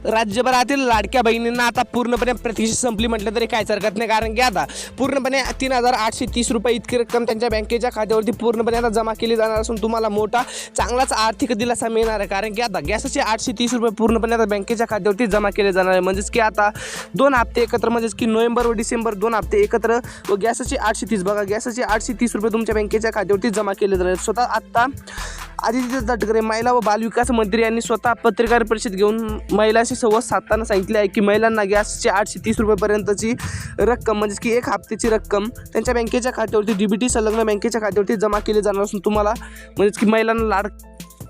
राज्यभरातील लाडक्या बहिणींना आता पूर्णपणे प्रतीक्षा संपली म्हटलं तरी काहीच हरकत नाही, कारण की आता पूर्णपणे 3,830 रुपये इतकी रक्कम त्यांच्या बँकेच्या खात्यावरती पूर्णपणे आता जमा केली जाणार असून तुम्हाला मोठा चांगलाच आर्थिक दिलासा मिळणार आहे, कारण की आता गॅसचे 830 रुपये पूर्णपणे आता बँकेच्या खात्यावरती जमा केले जाणार आहे. म्हणजेच की आता 2 हप्ते एकत्र, म्हणजेच की नोव्हेंबर व डिसेंबर 2 हप्ते एकत्र व गॅसचे 830 बघा, गॅसचे 830 रुपये तुमच्या बँकेच्या खात्यावरती जमा केले जाणार आहेत. स्वतः आत्ता आदित्य तटकरे महिला व बालविकास मंत्री यांनी स्वतः पत्रकार परिषद घेऊन महिलांशी संवाद साधताना सांगितले आहे की महिलांना गॅसचे 830 रुपयेपर्यंतची रक्कम, म्हणजे की 1 हप्त्याची रक्कम त्यांच्या बँकेच्या खात्यावरती डीबीटी संलग्न बँकेच्या खात्यावरती जमा केली जाणार असून तुम्हाला म्हणजेच की महिलांना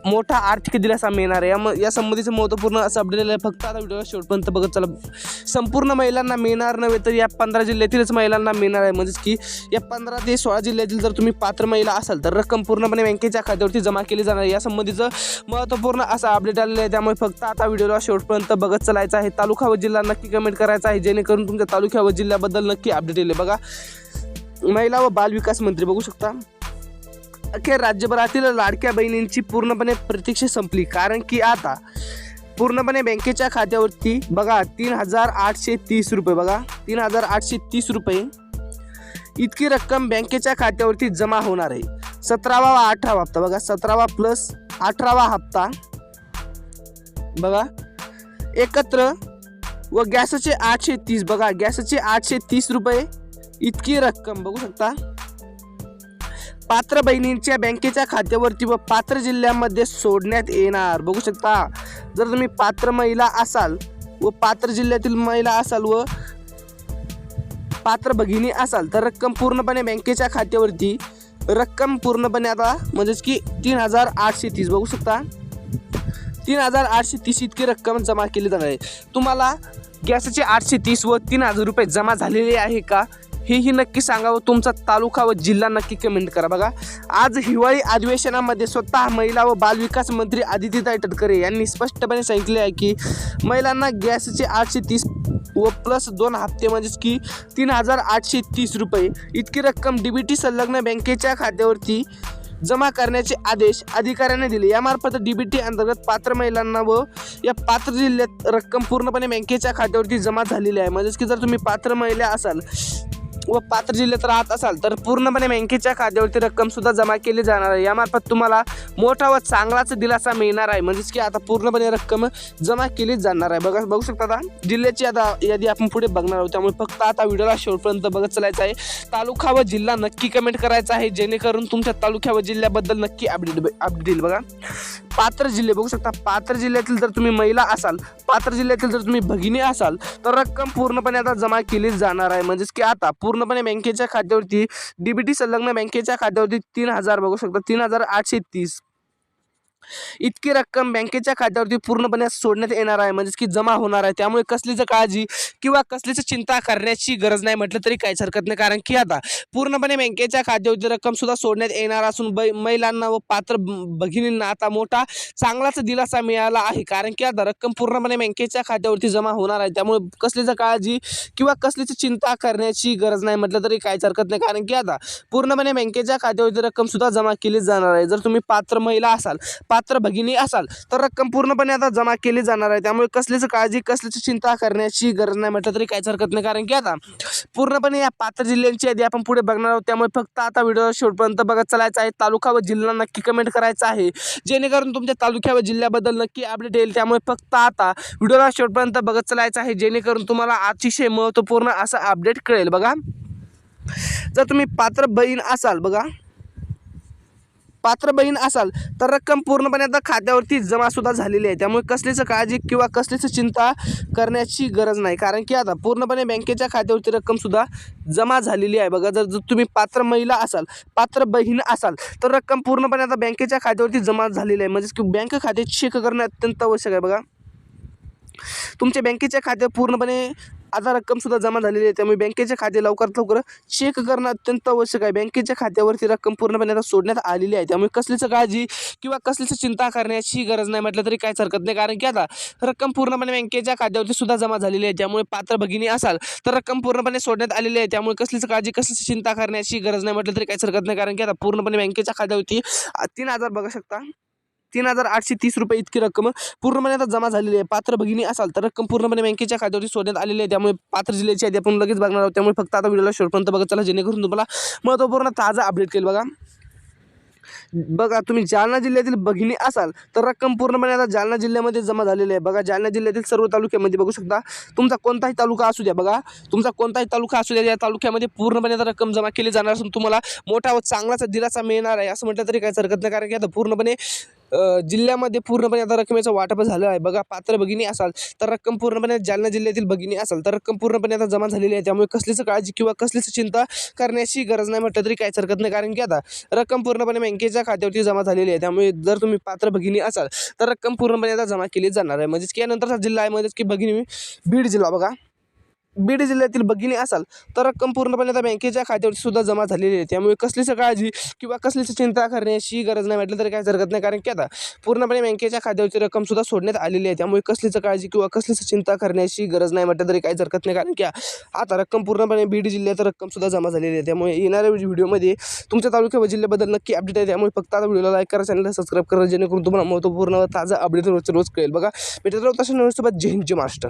मोठा आर्थिक दिलासा मिळणार आहे. या संबंधीचं महत्त्वपूर्ण असं अपडेट आहे. फक्त आता व्हिडिओ शेवटपर्यंत बघत चला. संपूर्ण महिलांना मिळणार नव्हे तर या 15 जिल्ह्यातीलच महिलांना मिळणार आहे. म्हणजेच की या 15 ते 16 जिल्ह्यातील जर तुम्ही पात्र महिला असाल तर रक्कम पूर्णपणे बँकेच्या खात्यावरती जमा केली जाणार आहे. या संबंधीचं महत्त्वपूर्ण असं अपडेट आलेलं आहे. त्यामुळे फक्त आता व्हिडिओला शेवटपर्यंत बघत चालायचं आहे. तालुका व जिल्हा नक्की कमेंट करायचा आहे, जेणेकरून तुमच्या तालुक्या व जिल्ह्याबद्दल नक्की अपडेट येईल. बघा, महिला व बालविकास मंत्री बघू शकता, अखेर राज्यभरातील लाडक्या बहिणींची पूर्णपणे प्रतीक्षा संपली, कारण की आता पूर्णपणे बँकेच्या खात्यावरती बघा 3,830 रुपये, बघा 3,830 रुपये इतकी रक्कम बँकेच्या खात्यावरती जमा होणार आहे. 17वा व 18वा हप्ता बघा, 17वा प्लस 18वा हप्ता बघा एकत्र व गॅसचे 830 बघा, गॅसचे 830 रुपये इतकी रक्कम बघू शकता पात्र बहिणींच्या बँकेच्या खात्यावरती व पात्र जिल्ह्यामध्ये सोडण्यात येणार. बघू शकता, जर तुम्ही पात्र महिला असाल व पात्र जिल्ह्यातील महिला असाल व पात्र भगिनी असाल तर रक्कम पूर्णपणे बँकेच्या खात्यावरती रक्कम पूर्णपणे आता म्हणजेच की 3,830 बघू शकता 3,830 इतकी रक्कम जमा केली जाणार आहे. तुम्हाला गॅसचे 830 व 3,000 रुपये जमा झालेले आहे का हेही नक्की सांगा व तुमचा तालुका व जिल्हा नक्की कमेंट करा. बघा, आज हिवाळी अधिवेशनामध्ये स्वतः महिला व बालविकास मंत्री आदित्यताई तटकरे यांनी स्पष्टपणे सांगितले आहे की महिलांना गॅसचे 830 व प्लस 2 हप्ते म्हणजेच की 3,830 रुपये इतकी रक्कम डीबीटी संलग्न बँकेच्या खात्यावरती जमा करण्याचे आदेश अधिकाऱ्यांनी दिले. यामार्फत डीबीटी अंतर्गत पात्र महिलांना व या पात्र जिल्ह्यात रक्कम पूर्णपणे बँकेच्या खात्यावरती जमा झालेली आहे. म्हणजेच की जर तुम्ही पात्र महिला असाल व पात्र जिल्ह्यात राहत असाल तर पूर्णपणे बँकेच्या खात्यावरती रक्कम सुद्धा जमा केली जाणार आहे. यामार्फत तुम्हाला मोठा व चांगलाच दिलासा मिळणार आहे. म्हणजेच की आता पूर्णपणे रक्कम जमा केली जाणार आहे. बघू शकता आता जिल्ह्याची आता यादी आपण पुढे बघणार आहोत. त्यामुळे फक्त आता व्हिडिओला शेवटपर्यंत बघत चालायचं आहे. तालुका व जिल्हा नक्की कमेंट करायचा आहे, जेणेकरून तुमच्या तालुक्या व जिल्ह्याबद्दल नक्की अपडेट येईल. बघा, पात्र जिल्हे बघू शकता, पात्र जिल्ह्यातील जर तुम्ही महिला असाल, पात्र जिल्ह्यातील जर तुम्ही भगिनी असाल तर रक्कम पूर्णपणे आता जमा केली जाणार आहे. म्हणजेच की आता पूर्णपणे बँकेच्या खात्यावरती डीबीटी संलग्न बँकेच्या खात्यावरती 3,000 बघू शकता 3,830 इतकी रक्कम बँकेच्या खात्यावरती पूर्णपणे सोडण्यात येणार आहे. म्हणजेच की जमा होणार आहे. त्यामुळे कसलीच काळजी किंवा कसलीच चिंता करण्याची गरज नाही म्हटलं तरी काहीच हरकत नाही, कारण की आता पूर्णपणे बँकेच्या खात्यावरती रक्कम सुद्धा सोडण्यात येणार असून महिलांना व पात्र भगिनींना आता मोठा चांगलाच दिलासा मिळाला आहे, कारण की आता रक्कम पूर्णपणे बँकेच्या खात्यावरती जमा होणार आहे. त्यामुळे कसलीच काळजी किंवा कसलीच चिंता करण्याची गरज नाही म्हटलं तरी काहीच हरकत नाही, कारण की आता पूर्णपणे बँकेच्या खात्यावरती रक्कम सुद्धा जमा केली जाणार आहे. जर तुम्ही पात्र महिला असाल, पात्र भगिनी असाल तर रक्कम पूर्णपणे आता जमा केली जाणार आहे. त्यामुळे कसलीच काळजी कसलीच चिंता करण्याची गरज नाही म्हटलं तरी काहीच हरकत नाही, कारण की आता पूर्णपणे या पात्र जिल्ह्यांची यादी आपण पुढे बघणार आहोत. त्यामुळे फक्त आता व्हिडिओ शेवटपर्यंत बघत चालायचं आहे. तालुका व जिल्हा नक्की कमेंट करायचा आहे, जेणेकरून तुमच्या तालुक्या व जिल्ह्याबद्दल नक्की अपडेट येईल. त्यामुळे फक्त आता व्हिडिओला शेवटपर्यंत बघत चालायचं आहे, जेणेकरून तुम्हाला अतिशय महत्त्वपूर्ण असा अपडेट कळेल. बघा, जर तुम्ही पात्र बहीण असाल, बघा पात्र बहीण असाल तर रक्कम पूर्णपणे आता खात्यावरती जमा सुद्धा झालेली आहे. त्यामुळे कसलीच काळजी किंवा कसलीच चिंता करण्याची गरज नाही, कारण की आता पूर्णपणे बँकेच्या खात्यावरती रक्कम सुद्धा जमा झालेली आहे. बघा, जर तुम्ही पात्र महिला असाल, पात्र बहीण असाल तर रक्कम पूर्णपणे आता बँकेच्या खात्यावरती जमा झालेली आहे. म्हणजेच की बँक खाते चेक करणे अत्यंत आवश्यक आहे. बघा, तुमच्या बँकेच्या खात्यात पूर्णपणे आता रक्कम सुद्धा जमा झालेली आहे. त्यामुळे बँकेचे खाते लवकरात लवकर चेक करणं अत्यंत आवश्यक आहे. बँकेच्या खात्यावरती रक्कम पूर्णपणे आता सोडण्यात आलेली आहे. त्यामुळे कसलीच काळजी किंवा कसलीच चिंता करण्याची गरज नाही म्हटलं तरी काहीच हरकत नाही, कारण की आता रक्कम पूर्णपणे बँकेच्या खात्यावरती सुद्धा जमा झालेली आहे. त्यामुळे पात्र भगिनी असाल तर रक्कम पूर्णपणे सोडण्यात आलेली आहे. त्यामुळे कसलीच काळजी कसलीच चिंता करण्याची गरज नाही म्हटलं तरी काहीच हरकत नाही, कारण की आता पूर्णपणे बँकेच्या खात्यावरती 3,000 बघू शकता 3,830 रुपये इतकी रक्कम पूर्णपणे आता जमा झालेली आहे. पात्र भगिनी असाल तर रक्कम पूर्णपणे बँकेच्या खात्यावरती सोडण्यात आलेली आहे. त्यामुळे पात्र जिल्ह्याची यादी आपण लगेच बघणार आहोत. त्यामुळे फक्त आता व्हिडिओला शेवटपर्यंत बघत चला, जेणेकरून तुम्हाला महत्त्वपूर्ण ताजा अपडेट केलं. बघा तुम्ही जालना जिल्ह्यातील भगिनी असाल तर रक्कम पूर्णपणे आता जालना जिल्ह्यामध्ये जमा झालेली आहे. बघा जालना जिल्ह्यातील सर्व तालुक्यामध्ये बघू शकता, तुमचा कोणताही तालुका असू द्या, बघा तुमचा कोणताही तालुका असू द्या, या तालुक्यामध्ये पूर्णपणे आता रक्कम जमा केली जाणार असून तुम्हाला मोठा व चांगलाच दिलासा मिळणार आहे असं म्हटलं तरी काहीच हरकत नाही. कारण की आता पूर्णपणे जिल्ह्यामध्ये पूर्णपणे आता रकमेचं वाटप झालं आहे. बघा पात्र भगिनी असाल तर रक्कम पूर्णपणे जालना जिल्ह्यातील भगिनी असाल तर रक्कम पूर्णपणे आता जमा झालेली आहे. त्यामुळे कसलीच काळजी किंवा कसलीच चिंता करण्याची गरज नाही म्हटलं तरी काहीच हरकत नाही. कारण की आता रक्कम पूर्णपणे बँकेच्या खात्यावरती जमा झालेली आहे. त्यामुळे जर तुम्ही पात्र भगिनी असाल तर रक्कम पूर्णपणे आता जमा केली जाणार आहे. म्हणजेच की यानंतरचा जिल्हा आहे म्हणजेच की भगिनी बीड जिल्हा. बघा बीड जिल्ह्यातील भगिनी असाल तर रक्कम पूर्णपणे आता बँकेच्या खात्यावरती सुद्धा जमा झालेली आहे. त्यामुळे कसलीच काळजी किंवा कसलीच चिंता करण्याची गरज नाही म्हटलं तरी काहीच हरकत नाही. कारण की आता पूर्णपणे बँकेच्या खात्यावरची रक्कम सुद्धा सोडण्यात आलेली आहे. त्यामुळे कसलीच काळजी किंवा कसलीच चिंता करण्याची गरज नाही म्हटलं तरी काहीच हरकत नाही. कारण की आता रक्कम पूर्णपणे बीड जिल्ह्यात रक्कम सुद्धा जमा झालेली आहे. त्यामुळे येणाऱ्या व्हिडिओमध्ये तुमच्या तालुक्या व जिल्ह्याबद्दल नक्की अपडेट आहे. त्यामुळे फक्त आता व्हिडिओला लाईक करा, चॅनलला सबस्क्राईब करा, जेणेकरून तुम्हाला महत्त्वपूर्ण व ताजा अपडेट रोज कळेल. बघा भेटत राहू तसं नवीन सोबत. जय हिंद, जय महाराष्ट्र.